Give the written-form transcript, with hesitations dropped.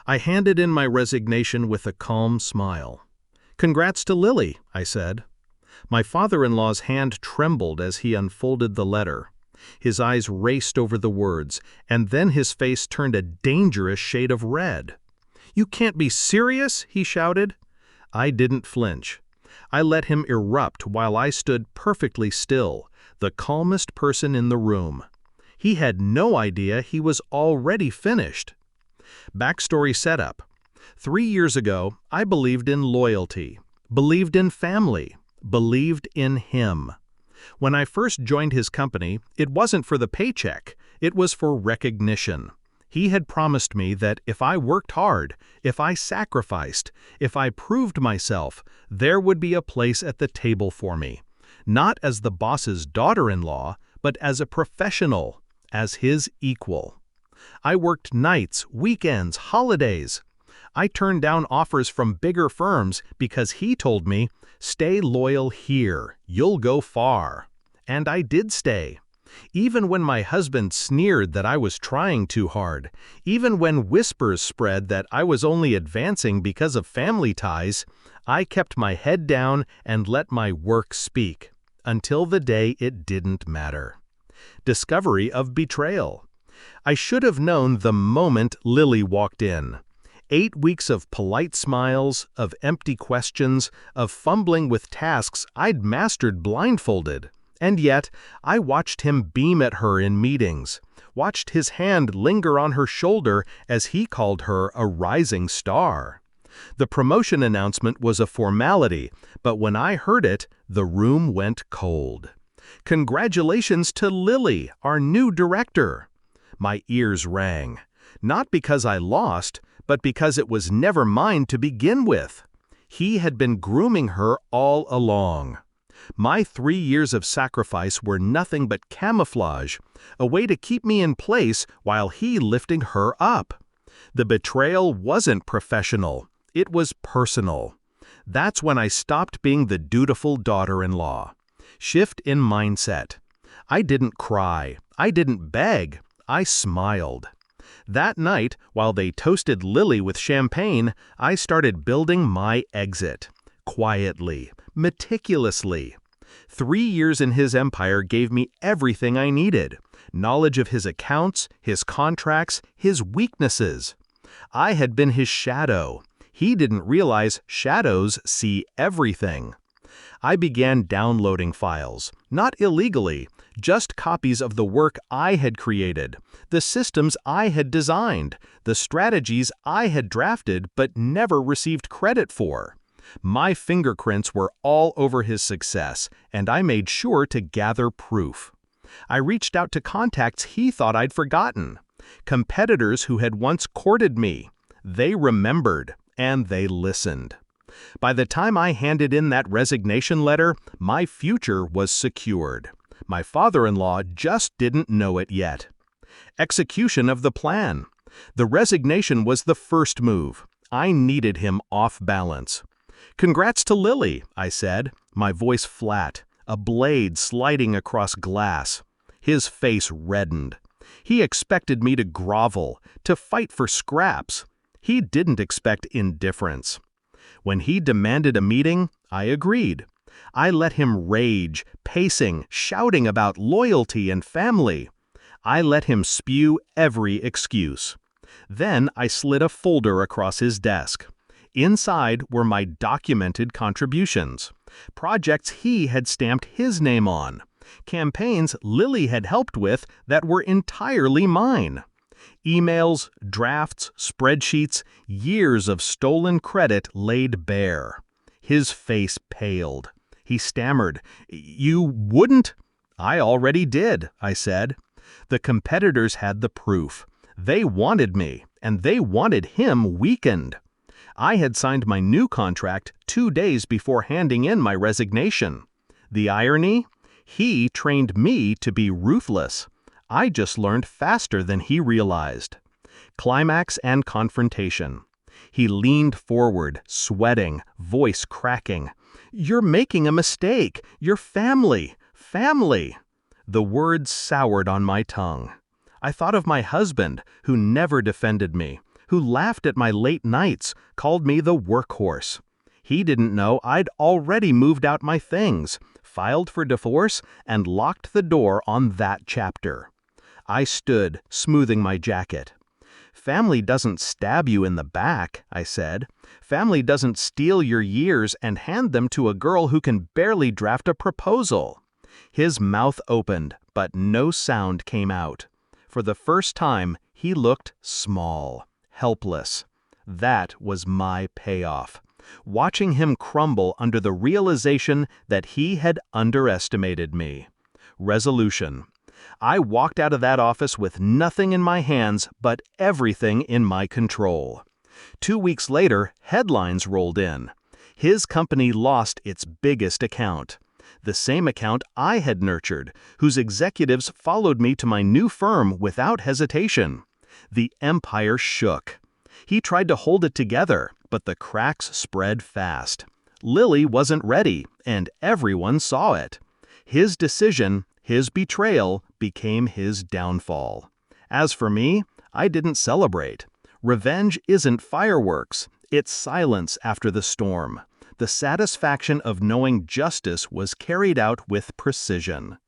I handed in my resignation with a calm smile. "Congrats to Lily," I said. My father-in-law's hand trembled as he unfolded the letter. His eyes raced over the words, and then his face turned a dangerous shade of red. "You can't be serious!" he shouted. I didn't flinch. I let him erupt while I stood perfectly still, the calmest person in the room. He had no idea he was already finished. Backstory setup. 3 years ago, I believed in loyalty, believed in family, believed in him. When I first joined his company, it wasn't for the paycheck, it was for recognition. He had promised me that if I worked hard, if I sacrificed, if I proved myself, there would be a place at the table for me. Not as the boss's daughter-in-law, but as a professional, as his equal. I worked nights, weekends, holidays. I turned down offers from bigger firms because he told me, "Stay loyal here, you'll go far." And I did stay. Even when my husband sneered that I was trying too hard, even when whispers spread that I was only advancing because of family ties, I kept my head down and let my work speak, until the day it didn't matter. Discovery of betrayal. I should have known the moment Lily walked in. 8 weeks of polite smiles, of empty questions, of fumbling with tasks I'd mastered blindfolded. And yet, I watched him beam at her in meetings, watched his hand linger on her shoulder as he called her a rising star. The promotion announcement was a formality, but when I heard it, the room went cold. "Congratulations to Lily, our new director." My ears rang, not because I lost, but because it was never mine to begin with. He had been grooming her all along. My 3 years of sacrifice were nothing but camouflage, a way to keep me in place while he lifting her up. The betrayal wasn't professional, it was personal. That's when I stopped being the dutiful daughter-in-law. Shift in mindset. I didn't cry, I didn't beg, I smiled. That night, while they toasted Lily with champagne, I started building my exit. Quietly, meticulously. 3 years in his empire gave me everything I needed. Knowledge of his accounts, his contracts, his weaknesses. I had been his shadow. He didn't realize shadows see everything. I began downloading files, not illegally, just copies of the work I had created, the systems I had designed, the strategies I had drafted but never received credit for. My fingerprints were all over his success, and I made sure to gather proof. I reached out to contacts he thought I'd forgotten, competitors who had once courted me. They remembered, and they listened. By the time I handed in that resignation letter, my future was secured. My father-in-law just didn't know it yet. Execution of the plan. The resignation was the first move. I needed him off balance. "Congrats to Lily," I said, my voice flat, a blade sliding across glass. His face reddened. He expected me to grovel, to fight for scraps. He didn't expect indifference. When he demanded a meeting, I agreed. I let him rage, pacing, shouting about loyalty and family. I let him spew every excuse. Then I slid a folder across his desk. Inside were my documented contributions, projects he had stamped his name on, campaigns Lily had helped with that were entirely mine. Emails, drafts, spreadsheets, years of stolen credit laid bare. His face paled. He stammered, "You wouldn't?" "I already did," I said. The competitors had the proof. They wanted me, and they wanted him weakened. I had signed my new contract 2 days before handing in my resignation. The irony? He trained me to be ruthless. I just learned faster than he realized. Climax and confrontation. He leaned forward, sweating, voice cracking. "You're making a mistake. Your family. Family." The words soured on my tongue. I thought of my husband, who never defended me, who laughed at my late nights, called me the workhorse. He didn't know I'd already moved out my things, filed for divorce, and locked the door on that chapter. I stood, smoothing my jacket. "Family doesn't stab you in the back," I said. "Family doesn't steal your years and hand them to a girl who can barely draft a proposal." His mouth opened, but no sound came out. For the first time, he looked small, helpless. That was my payoff. Watching him crumble under the realization that he had underestimated me. Resolution. I walked out of that office with nothing in my hands but everything in my control. 2 weeks later, headlines rolled in. His company lost its biggest account. The same account I had nurtured, whose executives followed me to my new firm without hesitation. The empire shook. He tried to hold it together, but the cracks spread fast. Lily wasn't ready, and everyone saw it. His decision, his betrayal, became his downfall. As for me, I didn't celebrate. Revenge isn't fireworks, it's silence after the storm. The satisfaction of knowing justice was carried out with precision.